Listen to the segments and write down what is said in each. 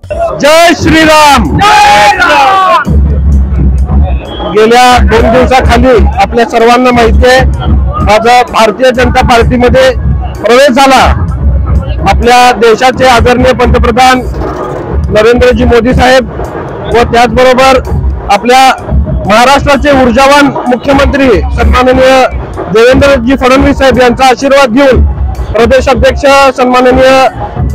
जय श्रीराम। गेल्या 2 दिवसाखाली आपल्या सर्वांना माहिती आहे, माझा भारतीय जनता पार्टीमध्ये प्रवेश झाला। आपल्या देशाचे आदरणीय पंतप्रधान नरेंद्रजी मोदी साहेब व त्याचबरोबर आपल्या महाराष्ट्राचे ऊर्जावान मुख्यमंत्री सन्माननीय देवेंद्रजी फडणवीस साहेब यांचा आशीर्वाद घेऊन प्रदेश अध्यक्ष सन्माननीय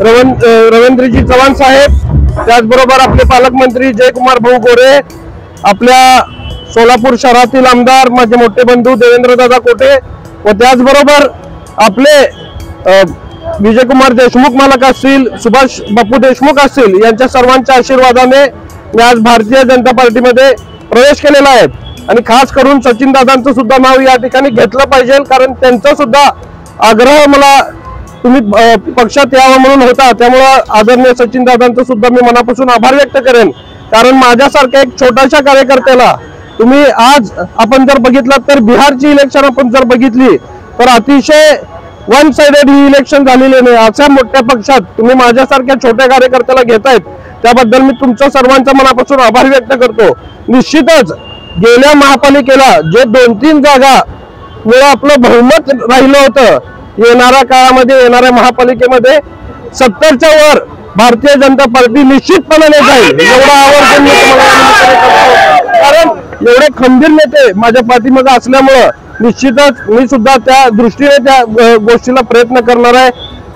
रवींद्रजी चव्हाण साहेब, त्याचबरोबर आपले पालकमंत्री जयकुमार भाऊ गोरे, आपल्या सोलापूर शहरातील आमदार माझे मोठे बंधू देवेंद्रदादा कोटे व त्याचबरोबर आपले विजयकुमार देशमुख मालक असतील, सुभाष बापू देशमुख असतील, यांच्या सर्वांच्या आशीर्वादाने मी आज भारतीय जनता पार्टीमध्ये प्रवेश केलेला आहे। आणि खास करून सचिन दादांचं सुद्धा नाव या ठिकाणी घेतलं पाहिजे, कारण त्यांचा सुद्धा आग्रह मला तुम्ही पक्षात यावं म्हणून होता। त्यामुळे आदरणीय सचिन दादांचं सुद्धा मी मनापासून आभार व्यक्त करेन, कारण माझ्यासारख्या एक छोट्याशा कार्यकर्त्याला तुम्ही आज आपण जर बघितलं तर बिहारची इलेक्शन आपण जर बघितली तर अतिशय वन साइडेड ही इलेक्शन झालेली नाही। अशा मोठ्या पक्षात तुम्ही माझ्यासारख्या छोट्या कार्यकर्त्याला घेतायत, त्याबद्दल मी तुमच्या सर्वांच्या मनापासून आभार व्यक्त करतो। निश्चितच गेल्या महापालिकेला जे 2-3 जागा मुळे आपलं बहुमत राहिलं होतं, येणाऱ्या काळामध्ये येणाऱ्या महापालिकेमध्ये 70च्या वर भारतीय जनता पार्टी निश्चितपणे जाईल, एवढा आवर्जून मी तुम्हाला, कारण एवढे खंबीर नेते माझ्या पाठीमागे असल्यामुळे निश्चितच मी सुद्धा त्या दृष्टीने त्या गोष्टीला प्रयत्न करणार आहे।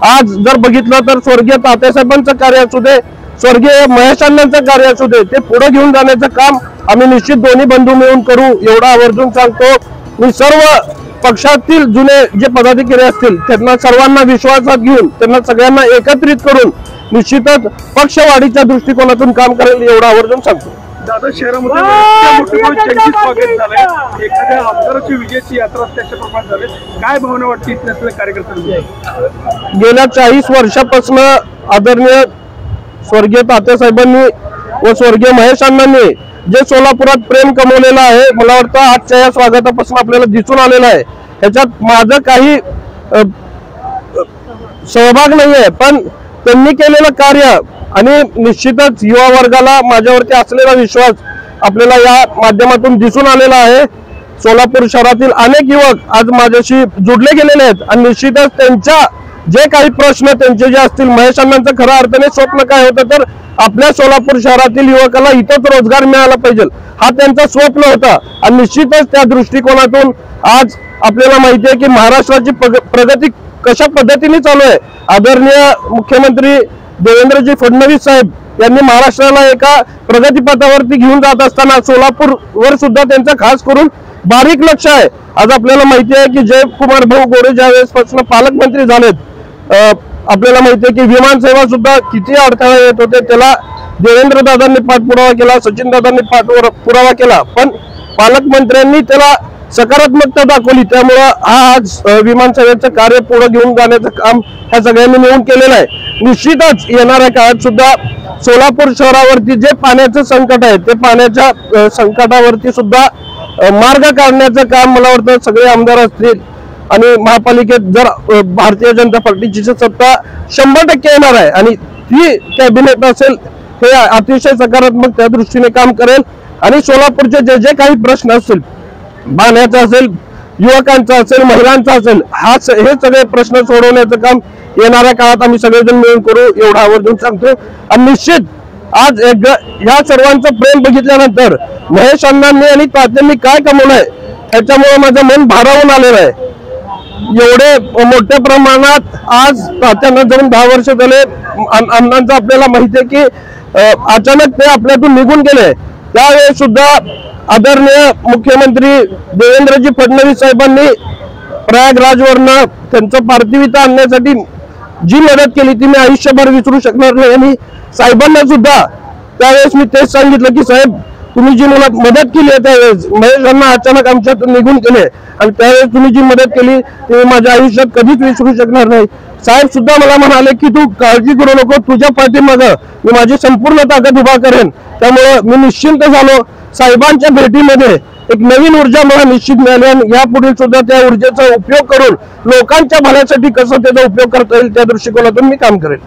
आज जर बघितलं तर स्वर्गीय तात्यासाहेबांचं कार्य असू दे, स्वर्गीय महेश अण्णांचं कार्य असू दे, ते पुढे घेऊन जाण्याचं काम आम्ही निश्चित दोन्ही बंधू मिळून करू, एवढा आवर्जून सांगतो। मी सर्व पक्षातील जुने जे पदाधिकारी असतील त्यांना सर्वांना विश्वासात घेऊन त्यांना सगळ्यांना एकत्रित करून निश्चितच पक्षवाढीच्या दृष्टिकोनातून काम करेल, एवढा आवर्जून सांगतो। दादा, शहरामध्ये स्वागत झालंय, एखाद्या आमदाराची विजयाची यात्रा त्याच्याप्रमाणे झाले, काय भावना वाटते इथल्या कार्यकर्त्यांना? गेल्या 40 वर्षापासून आदरणीय स्वर्गीय तात्यासाहेबांनी व स्वर्गीय महेश अण्णांनी जे सोलापुरात प्रेम कमवलेलं आहे, मला वाटतं आजच्या या स्वागतापासून आपल्याला दिसून आलेलं आहे। त्याच्यात माझं काही सहभाग नाहीये, पण त्यांनी केलेलं कार्य आणि निश्चितच युवा वर्गाला माझ्यावरती असलेला विश्वास आपल्याला या माध्यमातून दिसून आलेला आहे। सोलापूर शहरातील अनेक युवक आज माझ्याशी जुडले गेलेले आहेत आणि निश्चितच त्यांच्या जे काही प्रश्न त्यांचे जे असतील, महेश अण्णांचं खऱ्या अर्थाने स्वप्न काय होतं तर आपल्या सोलापूर शहरातील युवकाला इथंच रोजगार मिळाला पाहिजे, हा त्यांचा स्वप्न होता। आणि निश्चितच त्या दृष्टिकोनातून आज आपल्याला माहिती आहे की महाराष्ट्राची प्रगती कशा पद्धतीने चालू आहे। आदरणीय मुख्यमंत्री देवेंद्रजी फडणवीस साहेब यांनी महाराष्ट्राला एका प्रगतीपथावरती घेऊन जात असताना सोलापूर वर सुद्धा त्यांचा खास करून बारीक लक्ष आहे। आज आपल्याला माहिती आहे की जयकुमार भाऊ गोरे ज्यावेळेस पासून पालकमंत्री झालेत, आपल्याला माहिती आहे की विमान सेवा सुद्धा किती अडथळे येत होते, त्याला देवेंद्र दादांनी पाठपुरावा केला, सचिन दादांनी पाठपुरावा केला, पण पालकमंत्र्यांनी त्याला सकारात्मकता दाखवली। त्यामुळे आज विमान सेवेचं कार्य पुढे घेऊन जाण्याचं काम ह्या सगळ्यांनी मिळून केलेलं आहे। निश्चितच येणाऱ्या काळात सुद्धा सोलापूर शहरावरती जे पाण्याचं संकट आहे, ते पाण्याच्या संकटावरती सुद्धा मार्ग काढण्याचं काम मला वाटतं सगळे आमदार असतील आणि महापालिकेत जर भारतीय जनता पार्टीची सत्ता 100% येणार आहे आणि ती कॅबिनेट असेल हे अतिशय सकारात्मक त्या दृष्टीने काम करेल। आणि सोलापूरचे जे जे काही प्रश्न असतील, पाण्याचा असेल, युवकांचा असेल, महिलांचा असेल, हे सगळे प्रश्न सोडवण्याचं काम येणाऱ्या काळात आम्ही सगळेजण मिळून करू, एवढा आवर्जून सांगतो। आणि निश्चित आज या सर्वांचं प्रेम बघितल्यानंतर महेश अण्णांनी आणि तात्यांनी काय कमवलंय त्याच्यामुळे माझं मन भारावून आलेलं आहे। एवढे मोठ्या प्रमाणात आज तात्यांना जाऊन 10 वर्ष झाले, अण्णांचं आपल्याला माहिती आहे की अचानक ते आपल्यातून निघून गेले, त्यावेळी सुद्धा आदरणीय मुख्यमंत्री देवेंद्रजी फडणवीस साहेबांनी प्रयागराजवरनं त्यांचं पार्थिव इथं आणण्यासाठी जी मदत केली ती मी आयुष्यभर विसरू शकणार नाही। आणि साहेबांना सुद्धा त्यावेळेस मी तेच सांगितलं की साहेब, तुम्ही जी मला मदत केली आहे त्यावेळेस महेश अण्णा अचानक आमच्यातून निघून गेले आणि त्यावेळेस तुम्ही जी मदत केली ती माझ्या आयुष्यात कधीच विसरू शकणार नाही। साहेब सुद्धा मला म्हणाले की तू काळजी करू नको, तुझ्या पाठीमागे मी माझी संपूर्ण ताकद उभा करेन। त्यामुळे मी निश्चिंत झालो। साहेबांच्या भेटीमध्ये एक नवीन ऊर्जा मला निश्चित मिळाली आणि यापुढे सुद्धा त्या ऊर्जेचा उपयोग करून लोकांच्या भल्यासाठी कसं त्याचा उपयोग करता येईल त्या दृष्टिकोनातून मी काम करेन।